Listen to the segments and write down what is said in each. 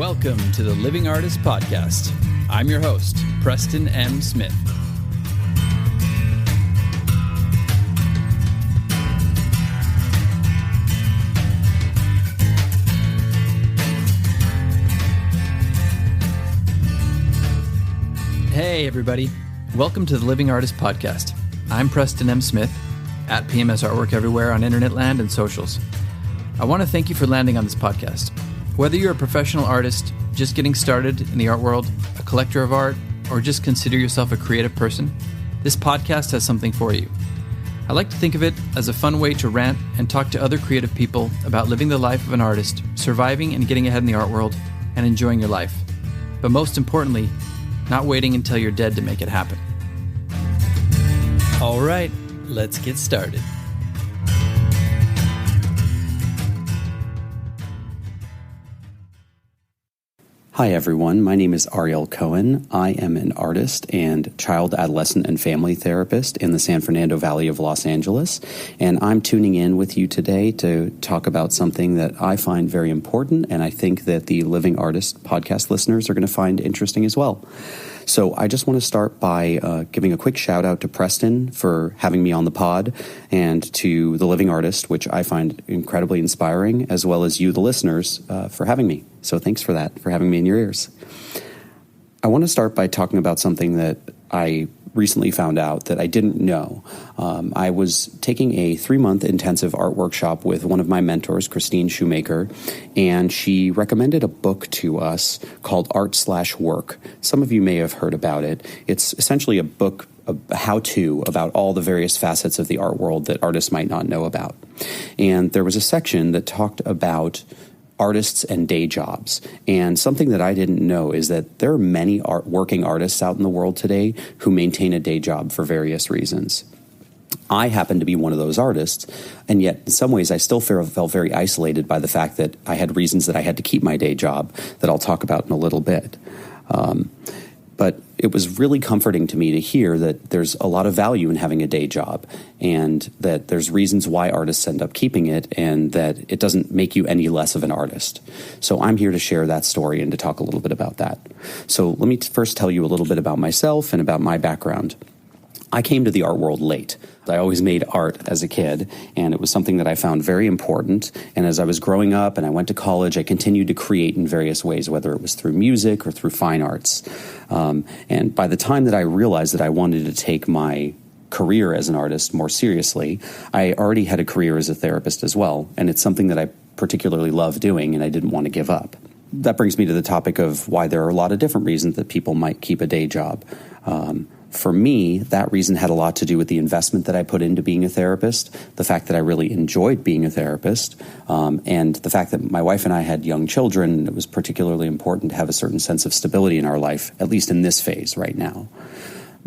Welcome to the Living Artist Podcast. I'm your host, Preston M. Smith. Hey, everybody. Welcome to the Living Artist Podcast. I'm Preston M. Smith, at PMS Artwork everywhere on internet land and socials. I want to thank you for landing on this podcast. Whether you're a professional artist, just getting started in the art world, a collector of art, or just consider yourself a creative person, this podcast has something for you. I like to think of it as a fun way to rant and talk to other creative people about living the life of an artist, surviving and getting ahead in the art world, and enjoying your life. But most importantly, not waiting until you're dead to make it happen. All right, let's get started. Hi everyone, my name is Ariel Cohen. I am an artist and child, adolescent, and family therapist in the San Fernando Valley of Los Angeles, and I'm tuning in with you today to talk about something that I find very important, and I think that the Living Artist podcast listeners are going to find interesting as well. So I just want to start by giving a quick shout out to Preston for having me on the pod, and to the Living Artist, which I find incredibly inspiring, as well as you, the listeners, for having me. So thanks for that, for having me in your ears. I want to start by talking about something that I recently found out that I didn't know. I was taking a 3-month intensive art workshop with one of my mentors, Christine Shoemaker, and she recommended a book to us called Art/Work. Some of you may have heard about it. It's essentially a book, a how-to about all the various facets of the art world that artists might not know about. And there was a section that talked about artists and day jobs. And something that I didn't know is that there are many working artists out in the world today who maintain a day job for various reasons. I happen to be one of those artists, and yet in some ways I still felt very isolated by the fact that I had reasons that I had to keep my day job that I'll talk about in a little bit. But it was really comforting to me to hear that there's a lot of value in having a day job, and that there's reasons why artists end up keeping it, and that it doesn't make you any less of an artist. So I'm here to share that story and to talk a little bit about that. So let me first tell you a little bit about myself and about my background. I came to the art world late. I always made art as a kid, and it was something that I found very important. And as I was growing up and I went to college, I continued to create in various ways, whether it was through music or through fine arts. And by the time that I realized that I wanted to take my career as an artist more seriously, I already had a career as a therapist as well. And it's something that I particularly love doing, and I didn't want to give up. That brings me to the topic of why there are a lot of different reasons that people might keep a day job. For me, that reason had a lot to do with the investment that I put into being a therapist, the fact that I really enjoyed being a therapist, and the fact that my wife and I had young children, and it was particularly important to have a certain sense of stability in our life, at least in this phase right now.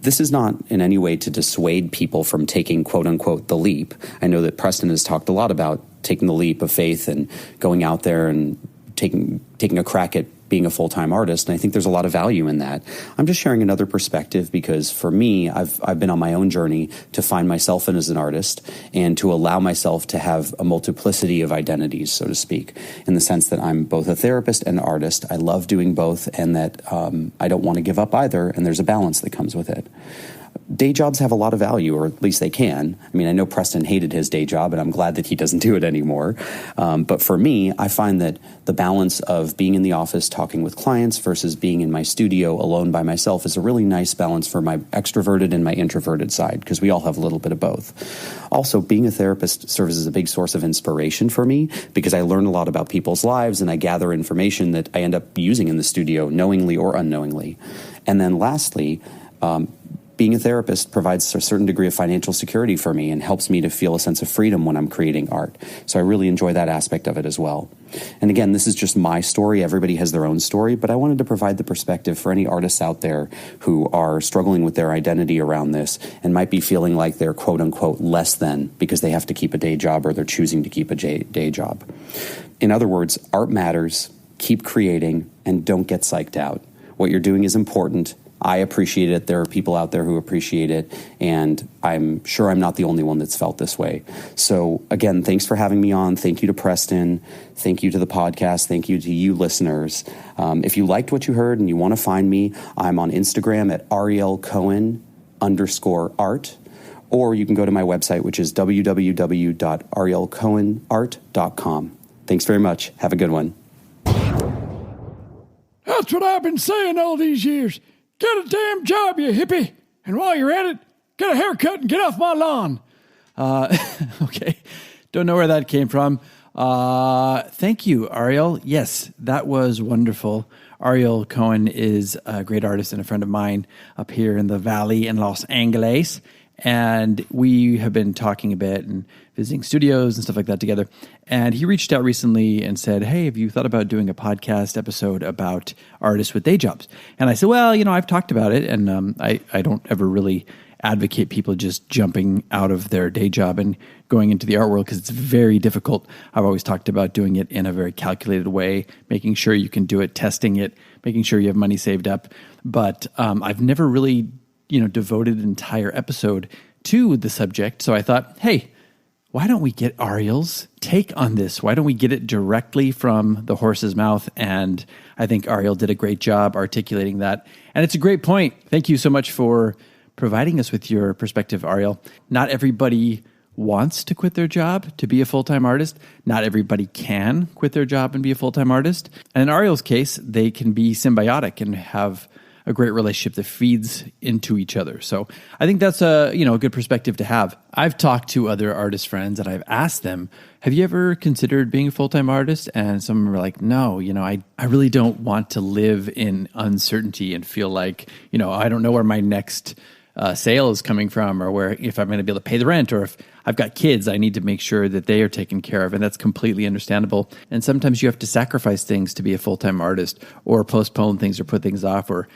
This is not in any way to dissuade people from taking, quote-unquote, the leap. I know that Preston has talked a lot about taking the leap of faith and going out there and taking a crack at being a full-time artist, and I think there's a lot of value in that. I'm just sharing another perspective because for me, I've been on my own journey to find myself as an artist and to allow myself to have a multiplicity of identities, so to speak, in the sense that I'm both a therapist and an artist. I love doing both, and that I don't want to give up either, and there's a balance that comes with it. Day jobs have a lot of value, or at least they can. I mean, I know Preston hated his day job, and I'm glad that he doesn't do it anymore. But for me, I find that the balance of being in the office talking with clients versus being in my studio alone by myself is a really nice balance for my extroverted and my introverted side, because we all have a little bit of both. Also, being a therapist serves as a big source of inspiration for me, because I learn a lot about people's lives, and I gather information that I end up using in the studio, knowingly or unknowingly. And then lastly, being a therapist provides a certain degree of financial security for me and helps me to feel a sense of freedom when I'm creating art. So I really enjoy that aspect of it as well. And again, this is just my story. Everybody has their own story, but I wanted to provide the perspective for any artists out there who are struggling with their identity around this and might be feeling like they're quote unquote less than because they have to keep a day job or they're choosing to keep a day job. In other words, art matters, keep creating, and don't get psyched out. What you're doing is important. I appreciate it. There are people out there who appreciate it, and I'm sure I'm not the only one that's felt this way. So again, thanks for having me on. Thank you to Preston. Thank you to the podcast. Thank you to you listeners. If you liked what you heard and you want to find me, I'm on Instagram at Ariel Cohen _art. Or you can go to my website, which is www.arielcohenart.com. Thanks very much. Have a good one. That's what I've been saying all these years. Get a damn job, you hippie. And while you're at it, get a haircut and get off my lawn. Okay. Don't know where that came from. Thank you, Ariel. Yes, that was wonderful. Ariel Cohen is a great artist and a friend of mine up here in the Valley in Los Angeles. And we have been talking a bit and visiting studios and stuff like that together. And he reached out recently and said, hey, have you thought about doing a podcast episode about artists with day jobs? And I said, well, I've talked about it. And I don't ever really advocate people just jumping out of their day job and going into the art world because it's very difficult. I've always talked about doing it in a very calculated way, making sure you can do it, testing it, making sure you have money saved up. But I've never really devoted an entire episode to the subject. So I thought, hey, why don't we get Ariel's take on this? Why don't we get it directly from the horse's mouth? And I think Ariel did a great job articulating that. And it's a great point. Thank you so much for providing us with your perspective, Ariel. Not everybody wants to quit their job to be a full-time artist. Not everybody can quit their job and be a full-time artist. And in Ariel's case, they can be symbiotic and have a great relationship that feeds into each other. So I think that's a good perspective to have. I've talked to other artist friends and I've asked them, have you ever considered being a full-time artist? And some of them are like, no, I really don't want to live in uncertainty and feel like, I don't know where my next sale is coming from, or where if I'm going to be able to pay the rent, or if I've got kids, I need to make sure that they are taken care of. And that's completely understandable. And sometimes you have to sacrifice things to be a full-time artist, or postpone things or put things off, or,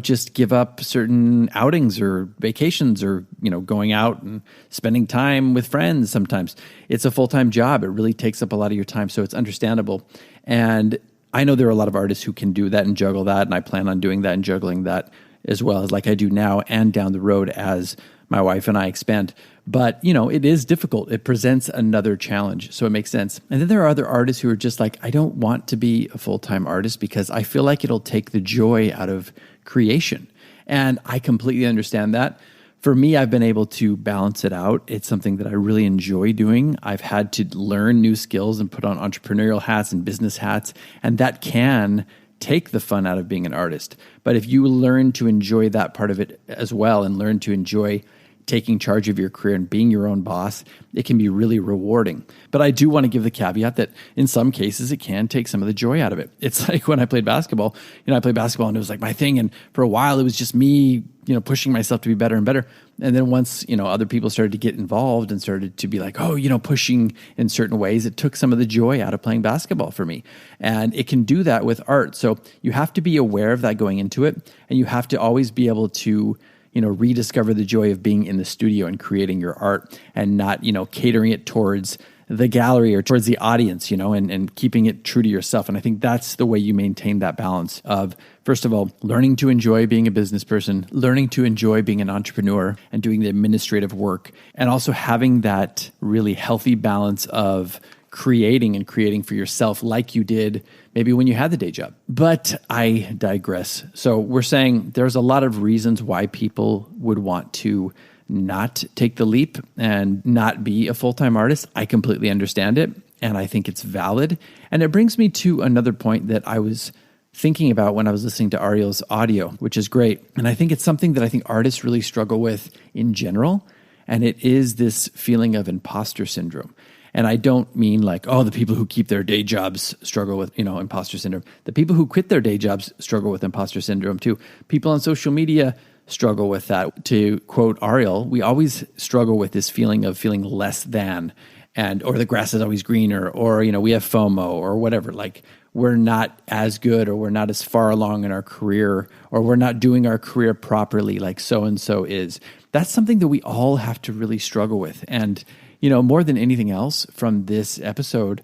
just give up certain outings or vacations, or, going out and spending time with friends. Sometimes it's a full-time job. It really takes up a lot of your time. So it's understandable. And I know there are a lot of artists who can do that and juggle that. And I plan on doing that and juggling that as well as like I do now and down the road as my wife and I expand. But, it is difficult. It presents another challenge. So it makes sense. And then there are other artists who are just like, I don't want to be a full-time artist because I feel like it'll take the joy out of creation. And I completely understand that. For me, I've been able to balance it out. It's something that I really enjoy doing. I've had to learn new skills and put on entrepreneurial hats and business hats, and that can take the fun out of being an artist. But if you learn to enjoy that part of it as well, and learn to enjoy taking charge of your career and being your own boss, it can be really rewarding. But I do want to give the caveat that in some cases, it can take some of the joy out of it. It's like when I played basketball, I played basketball and it was like my thing. And for a while, it was just me, pushing myself to be better and better. And then once, other people started to get involved and started to be like, pushing in certain ways, it took some of the joy out of playing basketball for me. And it can do that with art. So you have to be aware of that going into it. And you have to always be able to rediscover the joy of being in the studio and creating your art, and not, catering it towards the gallery or towards the audience, and keeping it true to yourself. And I think that's the way you maintain that balance of, first of all, learning to enjoy being a business person, learning to enjoy being an entrepreneur and doing the administrative work, and also having that really healthy balance of creating for yourself like you did maybe when you had the day job. But I digress. So we're saying there's a lot of reasons why people would want to not take the leap and not be a full-time artist. I completely understand it, and I think it's valid. And it brings me to another point that I was thinking about when I was listening to Ariel's audio, which is great. And I think it's something that I think artists really struggle with in general, and it is this feeling of imposter syndrome. And I don't mean like, the people who keep their day jobs struggle with, imposter syndrome. The people who quit their day jobs struggle with imposter syndrome too. People on social media struggle with that. To quote Ariel, we always struggle with this feeling of feeling less than, or the grass is always greener, or, we have FOMO or whatever. Like we're not as good, or we're not as far along in our career, or we're not doing our career properly like so-and-so is. That's something that we all have to really struggle with. And more than anything else from this episode,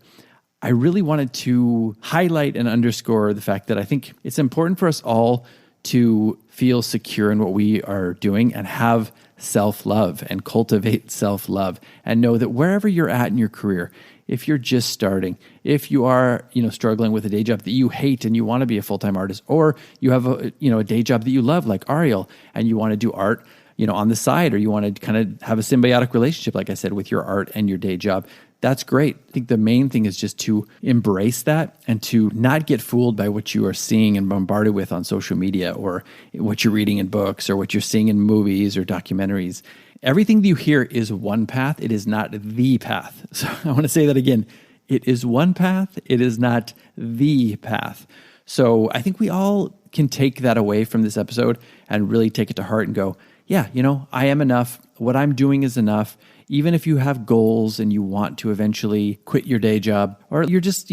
I really wanted to highlight and underscore the fact that I think it's important for us all to feel secure in what we are doing and have self-love and cultivate self-love, and know that wherever you're at in your career, if you're just starting, if you are, struggling with a day job that you hate and you want to be a full-time artist, or you have a day job that you love like Ariel and you want to do art, on the side, or you want to kind of have a symbiotic relationship, like I said, with your art and your day job, that's great. I think the main thing is just to embrace that and to not get fooled by what you are seeing and bombarded with on social media, or what you're reading in books, or what you're seeing in movies or documentaries. Everything that you hear is one path. It is not the path. So I want to say that again. It is one path. It is not the path. So I think we all can take that away from this episode and really take it to heart and go, yeah, I am enough. What I'm doing is enough. Even if you have goals and you want to eventually quit your day job, or you're just,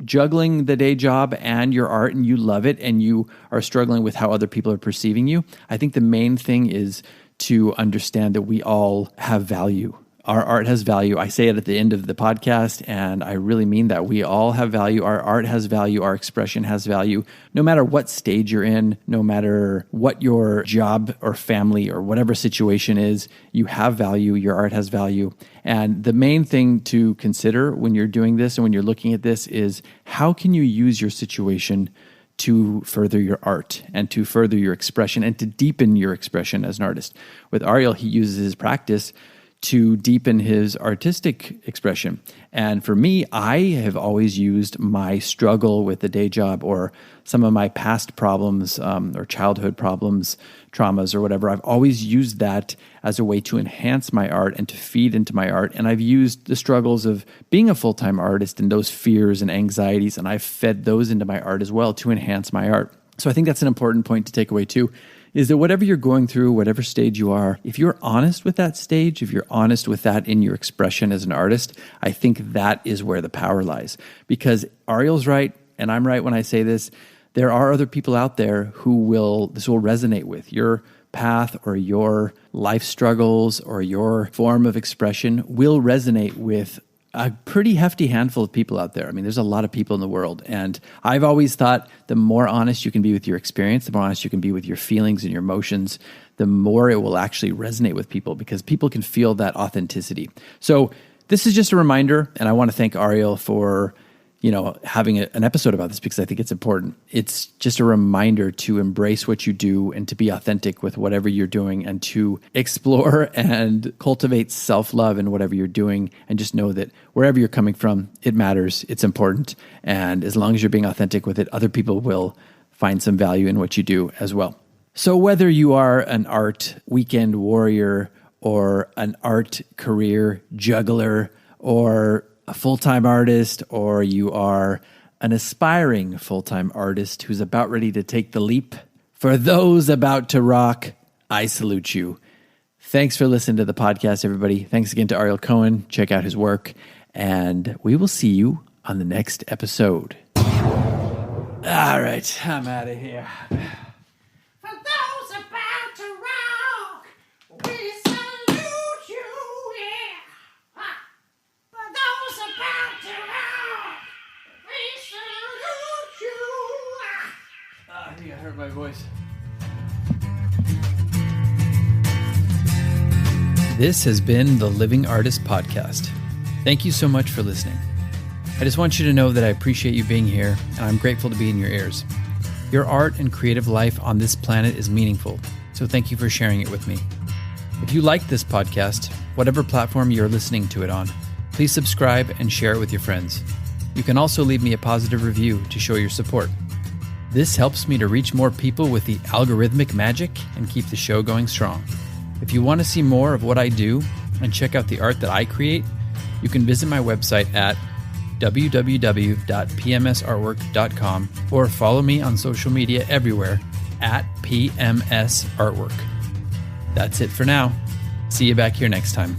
juggling the day job and your art and you love it and you are struggling with how other people are perceiving you, I think the main thing is to understand that we all have value. Our art has value. I say it at the end of the podcast, and I really mean that. We all have value. Our art has value. Our expression has value. No matter what stage you're in, no matter what your job or family or whatever situation is, you have value. Your art has value. And the main thing to consider when you're doing this and when you're looking at this is, how can you use your situation to further your art and to further your expression and to deepen your expression as an artist? With Ariel, he uses his practice to deepen his artistic expression. And for me, I have always used my struggle with the day job, or some of my past problems, or childhood problems, traumas, or whatever. I've always used that as a way to enhance my art and to feed into my art. And I've used the struggles of being a full-time artist and those fears and anxieties, and I've fed those into my art as well to enhance my art. So I think that's an important point to take away too, is that whatever you're going through, whatever stage you are, if you're honest with that stage, if you're honest with that in your expression as an artist, I think that is where the power lies. Because Ariel's right, and I'm right when I say this, there are other people out there who this will resonate with. Your path or your life struggles or your form of expression will resonate with a pretty hefty handful of people out there. I mean, there's a lot of people in the world. And I've always thought the more honest you can be with your experience, the more honest you can be with your feelings and your emotions, the more it will actually resonate with people, because people can feel that authenticity. So this is just a reminder, and I want to thank Ariel for having an episode about this, because I think it's important. It's just a reminder to embrace what you do and to be authentic with whatever you're doing, and to explore and cultivate self-love in whatever you're doing, and just know that wherever you're coming from, it matters, it's important, and as long as you're being authentic with it, other people will find some value in what you do as well. So whether you are an art weekend warrior, or an art career juggler, or a full-time artist, or you are an aspiring full-time artist who's about ready to take the leap, for those about to rock, I salute you. Thanks for listening to the podcast, everybody. Thanks again to Ariel Cohen. Check out his work, and we will see you on the next episode. All right, I'm out of here. For those about to rock, we salute you, yeah. For those about to rock, we salute you. I think I heard my voice. This has been the Living Artist Podcast. Thank you so much for listening. I just want you to know that I appreciate you being here, and I'm grateful to be in your ears. Your art and creative life on this planet is meaningful, so thank you for sharing it with me. If you like this podcast, whatever platform you're listening to it on, please subscribe and share it with your friends. You can also leave me a positive review to show your support. This helps me to reach more people with the algorithmic magic and keep the show going strong. If you want to see more of what I do and check out the art that I create, you can visit my website at www.pmsartwork.com, or follow me on social media everywhere at PMS Artwork. That's it for now. See you back here next time.